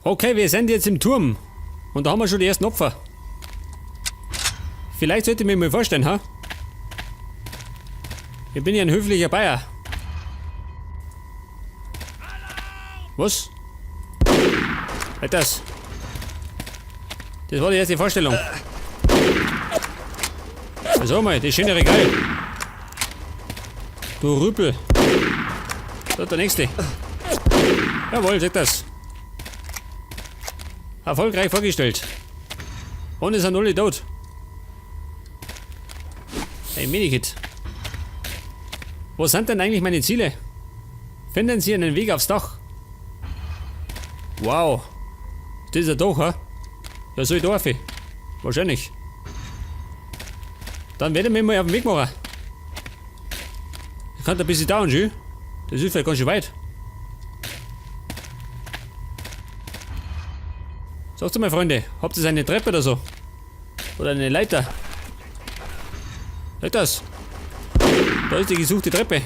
Okay, wir sind jetzt im Turm. Und da haben wir schon die ersten Opfer. Vielleicht sollte ich mir mal vorstellen, ha? Ich bin ja ein höflicher Bayer. Was? Das war die erste Vorstellung. So mal, das schöne Regal. Du Rüpel. So, der nächste. Jawohl, seht das. Erfolgreich vorgestellt. Und es sind alle tot. Ein Minikit. Wo sind denn eigentlich meine Ziele? Finden Sie einen Weg aufs Dach? Wow. Das ist ein Dach, ha? Ja, so ein Dorf. Wahrscheinlich. Dann werde ich mich mal auf den Weg machen. Das kann ein bisschen dauern, schön. Das ist vielleicht ganz schön weit. Sagt mal, Freunde, habt ihr eine Treppe oder so? Oder eine Leiter? Seht das? Da ist die gesuchte Treppe.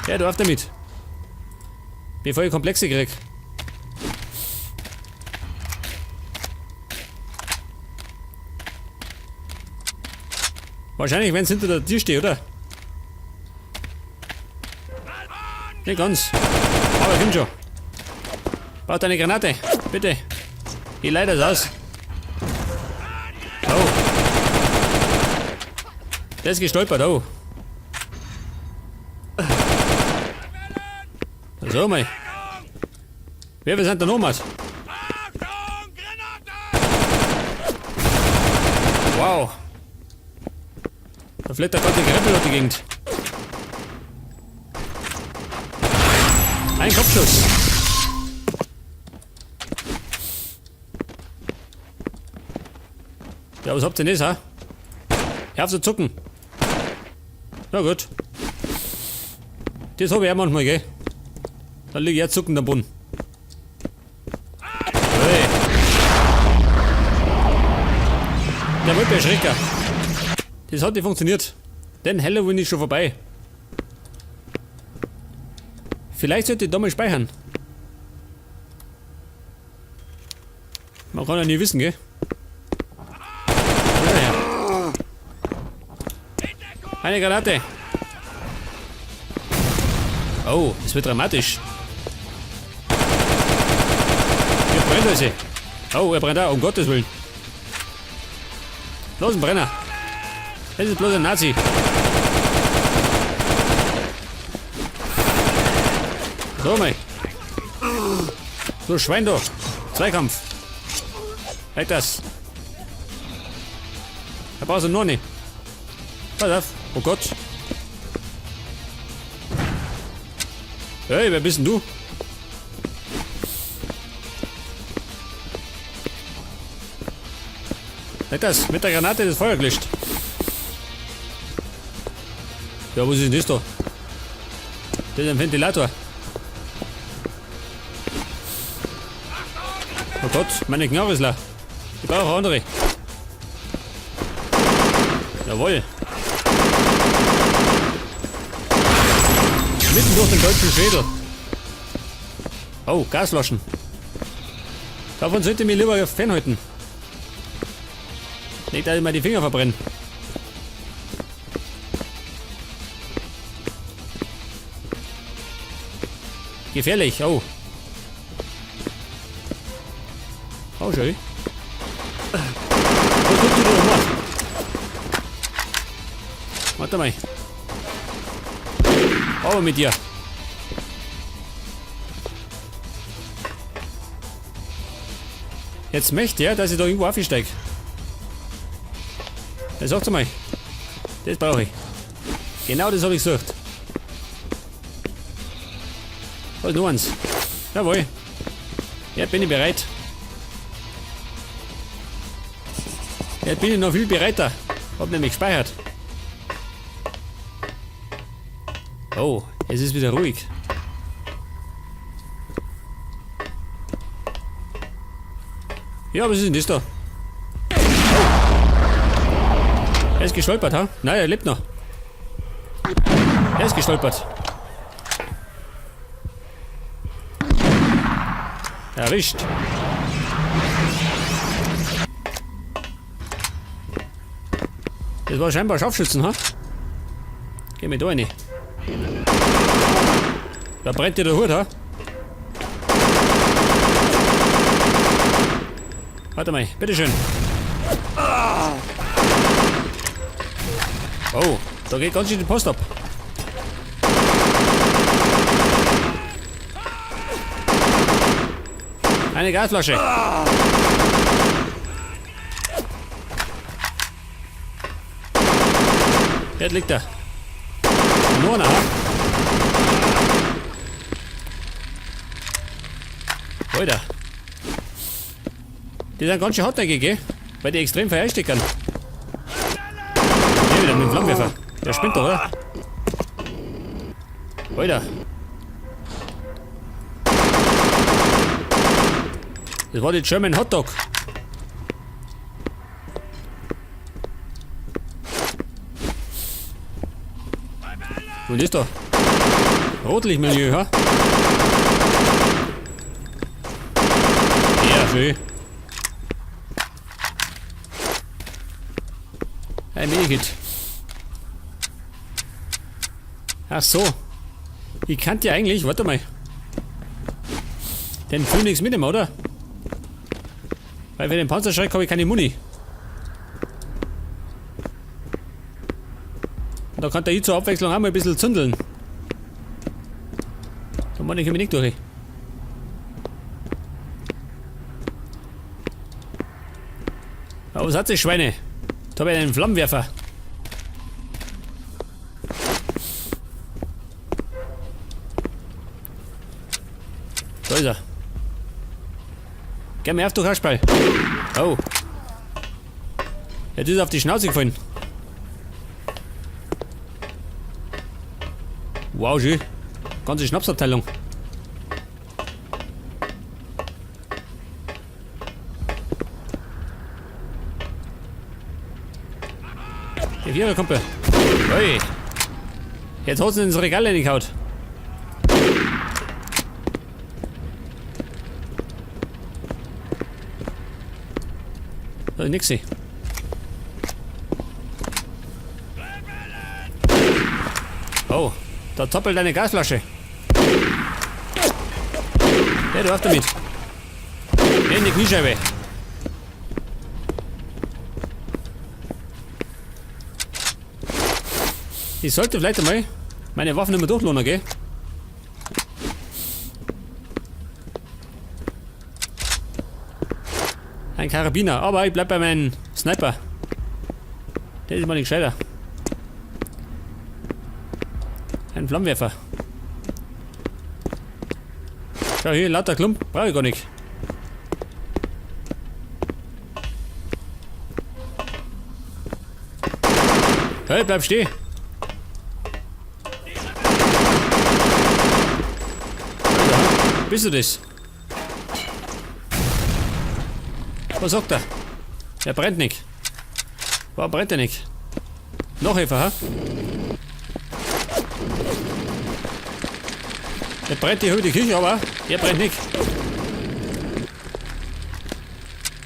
Ja, du auf damit. Bevor ich Komplexe krieg. Wahrscheinlich, wenn es hinter der Tür steht, oder? Nicht ganz. Aber ich bin schon. Braucht eine Granate. Bitte. Die Leiter ist aus. Oh. Der ist gestolpert, oh. So mal. Wir sind der Nomad. Wow. Da flittert gerade die Greppel durch die Gegend. Ein Kopfschuss. Ja, was habt ihr denn das, ha? Hör auf zu zucken. Na gut. Das habe ich auch manchmal, gell? Dann liege ich jetzt zuckend am Boden. Hey. Der Wolperschrecker. Das hat nicht funktioniert. Denn Halloween ist schon vorbei. Vielleicht sollte ich da mal speichern. Man kann ja nie wissen, gell? Ja. Eine Granate. Oh, das wird dramatisch. Hier brennt also. Oh, er brennt auch, um Gottes Willen. Los, ein Brenner. Das ist bloß ein Nazi. So, mal. So, Schwein da. Zweikampf. Halt das. Da brauchst du nur nicht. Pass auf. Oh Gott. Hey, wer bist denn du? Halt das. Mit der Granate das Feuer gelöscht. Ja, was ist denn das da? Das ist ein Ventilator. Oh Gott, meine Knarre ist leer. Ich brauche auch andere. Jawohl. Mitten durch den deutschen Schädel. Oh, Gasflaschen. Davon sollte ich mich lieber fernhalten. Nicht, dass ich mal die Finger verbrenne. Gefährlich, oh. Oh, schön. Was tut ihr da nochmal? Warte mal. Aber mit dir. Jetzt möchte er, dass ich da irgendwo aufsteige. Das sagt's mal. Das brauche ich. Genau das habe ich gesucht. Was nur eins. Jawohl. Jetzt bin ich bereit. Jetzt bin ich noch viel bereiter. Hab nämlich gespeichert. Oh, es ist wieder ruhig. Ja, was ist denn das da? Oh. Er ist gestolpert, ha? Nein, er lebt noch. Er ist gestolpert. Erwischt. Das war scheinbar Scharfschützen, ha? Geh mit da rein. Da brennt dir der Hut, ha? Warte mal, bitteschön. Oh, da geht ganz schön die Post ab. Eine Gasflasche. Dort liegt er. Nur einer. Alter. Die sind ganz schön hartnäckig, gell? Weil die extrem verheistickern. Hier wieder mit dem Flammenwerfer. Der spinnt doch, oder? Alter. Das war die German Hotdog. Und ist da? Rotlichtmilieu, ha? Ja, schön. Ein Medikit. Ach so. Ich kannte ja eigentlich, warte mal. Den Phoenix mitnehmen, oder? Weil für den Panzerschreck habe ich keine Muni. Und da kann der zur Abwechslung auch mal ein bisschen zündeln. Da mache ich mich nicht durch. Aber was hat das Schweine? Da habe ich einen Flammenwerfer. Da ist er. Geh mir auf, du Kasperl. Oh. Jetzt ist er auf die Schnauze gefallen. Wow, schön. Ganze Schnapsabteilung. Der Viererkumpel. Ui. Jetzt hat sie ins Regal reingehauen. Da ist nix. Oh, da zappelt eine Gasflasche. Ja, du hast damit. In die Kniescheibe. Ich sollte vielleicht einmal meine Waffen nicht mehr durchlohnen, gell? Ein Karabiner, aber ich bleib bei meinem Sniper. Der ist mal nicht gescheiter. Ein Flammenwerfer. Schau hier, lauter Klump, brauche ich gar nicht. Hey, bleib stehen. Bist du das? Was sagt er? Der brennt nicht. Warum brennt er nicht? Noch Hefer, ha? Der brennt die Hütte Küche, aber der brennt nicht.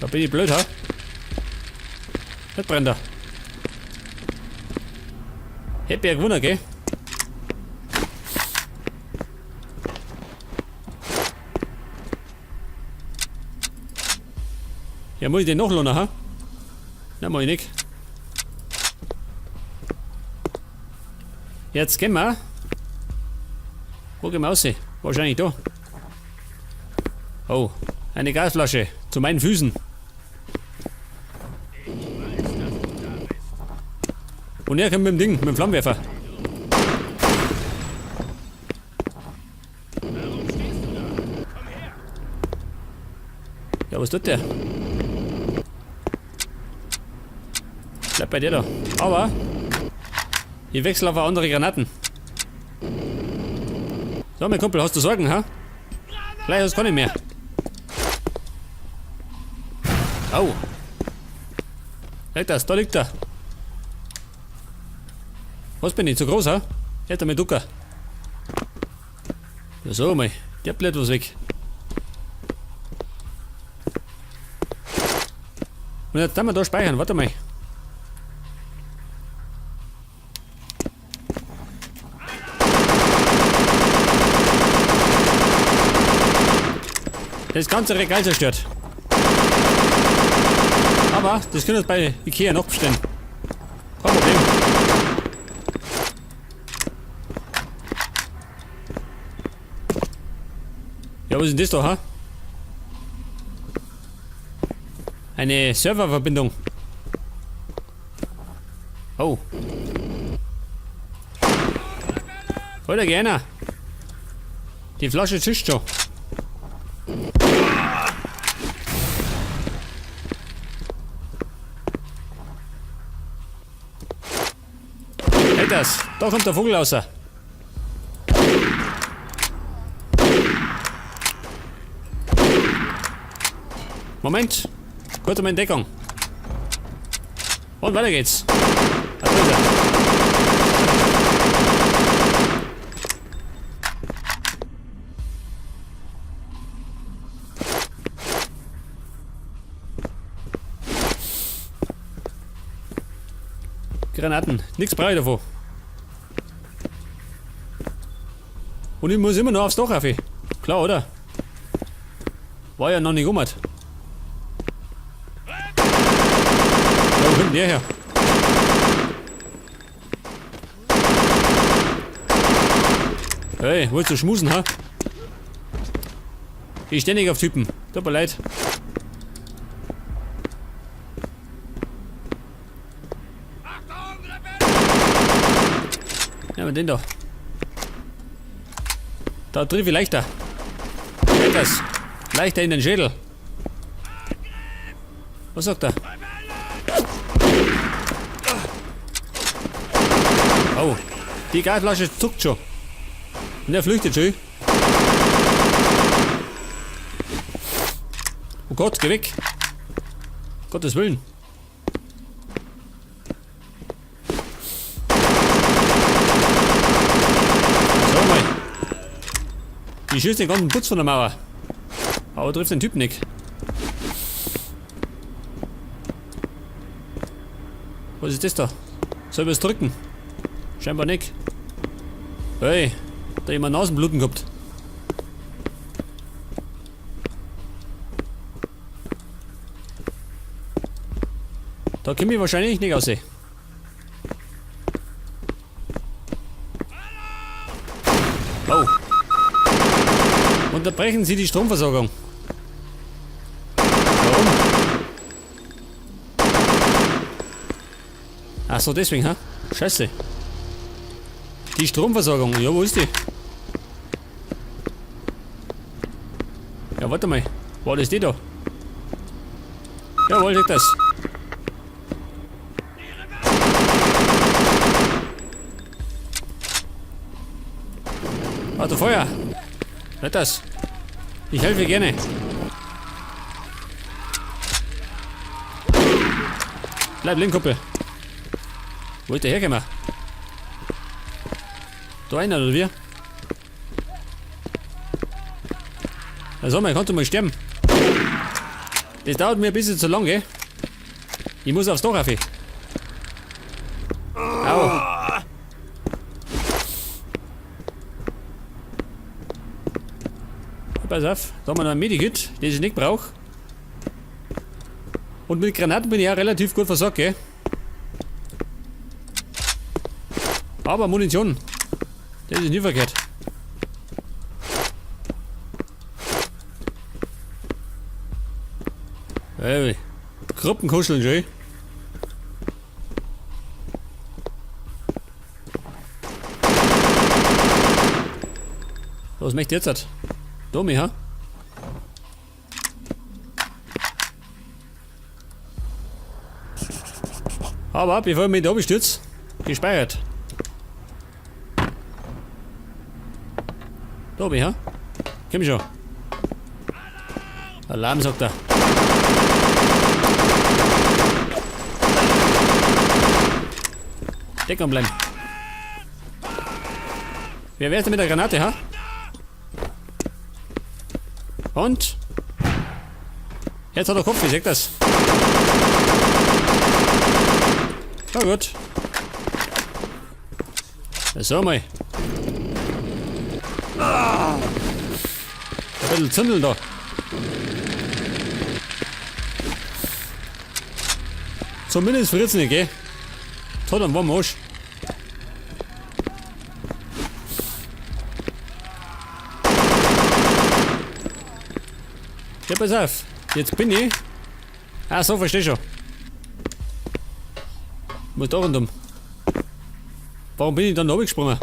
Da bin ich blöd, ha? Jetzt brennt er. Hätte ja gewonnen, gell? Ja, muss ich den noch lohnen, ha? Nein, mach ich nicht. Jetzt gehen wir. Wo gehen wir raus? Wahrscheinlich da. Oh, eine Gasflasche. Zu meinen Füßen. Und er kommt mit dem Ding, mit dem Flammenwerfer. Ja, was tut der? Bleib bei dir da. Aber ich wechsle auf andere Granaten. So, mein Kumpel, hast du Sorgen, ha? Gleich hast du keine mehr. Au. Halt das, da liegt er. Was bin ich, zu groß, ha? Hält er mit Ducker. Ja, so mal. Der bläht was weg. Und jetzt können wir da speichern, warte mal. Das ganze Regal zerstört. Aber das können wir bei Ikea noch bestellen. Kein Problem. Ja, was ist denn das da, ha? Eine Serververbindung. Oh. Oder gerne. Die Flasche zischt schon. Das. Da kommt der Vogel raus. Moment. Kurze Entdeckung. Und weiter geht's. Da ist er. Granaten. Nichts brauche ich davon. Und ich muss immer noch aufs Dach rauf. Klar, oder? War ja noch nicht gemacht. Da wo kommt der her? Hey, willst du schmusen, ha? Ich ständig auf Typen. Tut mir leid. Ja, mit den da. Da triff ich leichter. Etwas. Leichter in den Schädel. Was sagt er? Oh. Die Gasflasche zuckt schon. Und er flüchtet schon. Oh Gott, geh weg. Gottes Willen. Ich schieße den ganzen Putz von der Mauer. Aber trifft den Typ nicht. Was ist das da? Soll ich was drücken? Scheinbar nicht. Hey, da jemand Nasenbluten gehabt. Da komme ich wahrscheinlich nicht raus. Oh. Unterbrechen Sie die Stromversorgung. Warum? Ach so, deswegen, ha? Scheiße. Die Stromversorgung, ja, wo ist die? Ja, warte mal. War das die da? Jawohl, liegt das. Warte, Feuer. Nicht das. Ich helfe gerne. Bleib liegen, Kumpel. Wo ist der hergekommen? Da einer oder wie? Also mal, kannst du mal sterben? Das dauert mir ein bisschen zu lang, gell? Ich muss aufs Dach rauf. Au. Pass auf, da haben wir noch ein Medikit, das ich nicht brauche. Und mit Granaten bin ich ja relativ gut versorgt, gell? Aber Munition, das ist nie verkehrt. Hey, Kruppenkuscheln, schön. Was möchte ich jetzt? Dummi, ha? Aber bevor ich mich da bestürze, gespeichert. Tobi, ha? Komm schon. Alarm, sagt er. Deckung bleiben. Wer wär's denn mit der Granate, ha? Und? Jetzt hat er Kopf, wie sagt das? Na gut. So mal. Ein bisschen Zündel da. Zumindest fritt's nicht, gell? Tot am warmen Arsch. Ja, pass auf. Jetzt bin ich. Ah, so, versteh schon. Muss da rundum. Warum bin ich dann runtergesprungen?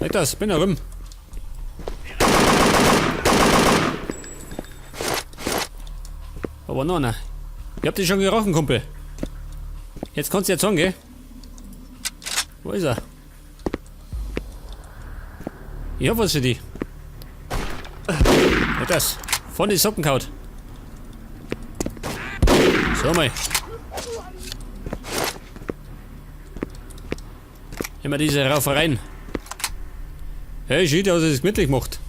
Weg das, bin da rum. Aber noch ne. Ich hab dich schon gerochen, Kumpel. Jetzt kannst du jetzt sagen, gell? Wo ist er? Ich hab was für dich. Ja, das. Von die Socken kaut. So mal. Immer diese Raufereien. Hey, sieht aus, dass es gemütlich macht.